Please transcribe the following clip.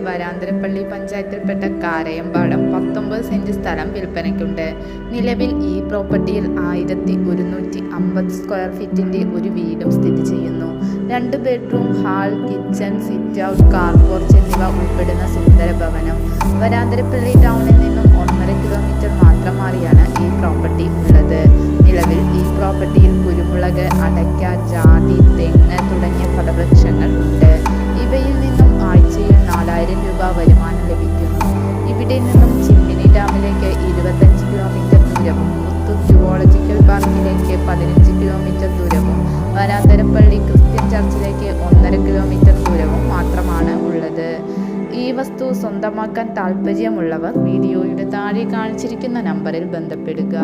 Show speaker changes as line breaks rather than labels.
വരാന്തരപ്പള്ളി പഞ്ചായത്തിൽപ്പെട്ട കാരയമ്പാടം 19 saint സ്ഥലം വിൽപ്പനയ്ക്കുണ്ട്. നിലവിൽ ഈ പ്രോപ്പർട്ടിയിൽ 1150 സ്ക്വയർ ഫീറ്റിന്റെ ഒരു വീടും സ്ഥിതി ചെയ്യുന്നു. 2 bedroom, hall, kitchen, sit out, car porch എന്നിവ ഉൾപ്പെടുന്ന സുന്ദര ഭവനം. വരാന്തരപ്പള്ളി ടൗണിൽ നിന്നും 1.5 കിലോമീറ്റർ മാത്രം മാറിയാണ് ഈ പ്രോപ്പർട്ടി ഉള്ളത്. നിലവിൽ ഈ പ്രോപ്പർട്ടിയിൽ കുരുമുളക്, അടയ്ക്ക, ജാതി, തെങ്ങ് തുടങ്ങിയ ഫലവൃക്ഷങ്ങൾ ഉണ്ട്. ഇവയിൽ നിന്നും ആഴ്ചയിൽ 4000 രൂപ വരുമാനം ലഭിക്കുന്നു. ഇവിടെ നിന്നും ചിമ്മിനി ഡാമിലേക്ക് 25 കിലോമീറ്റർ ദൂരവും മുത്തൂർ ജുവോളജിക്കൽ പാർക്കിലേക്ക് 15 കിലോമീറ്റർ ദൂരവും വരാന്തരപ്പള്ളി ക്രിസ്ത്യൻ ചർച്ചിലേക്ക് 1.5 കിലോമീറ്റർ ദൂരവും മാത്രമാണ് ഉള്ളത്. ഈ വസ്തു സ്വന്തമാക്കാൻ താൽപ്പര്യമുള്ളവർ വീഡിയോയുടെ താഴെ കാണിച്ചിരിക്കുന്ന നമ്പറിൽ ബന്ധപ്പെടുക.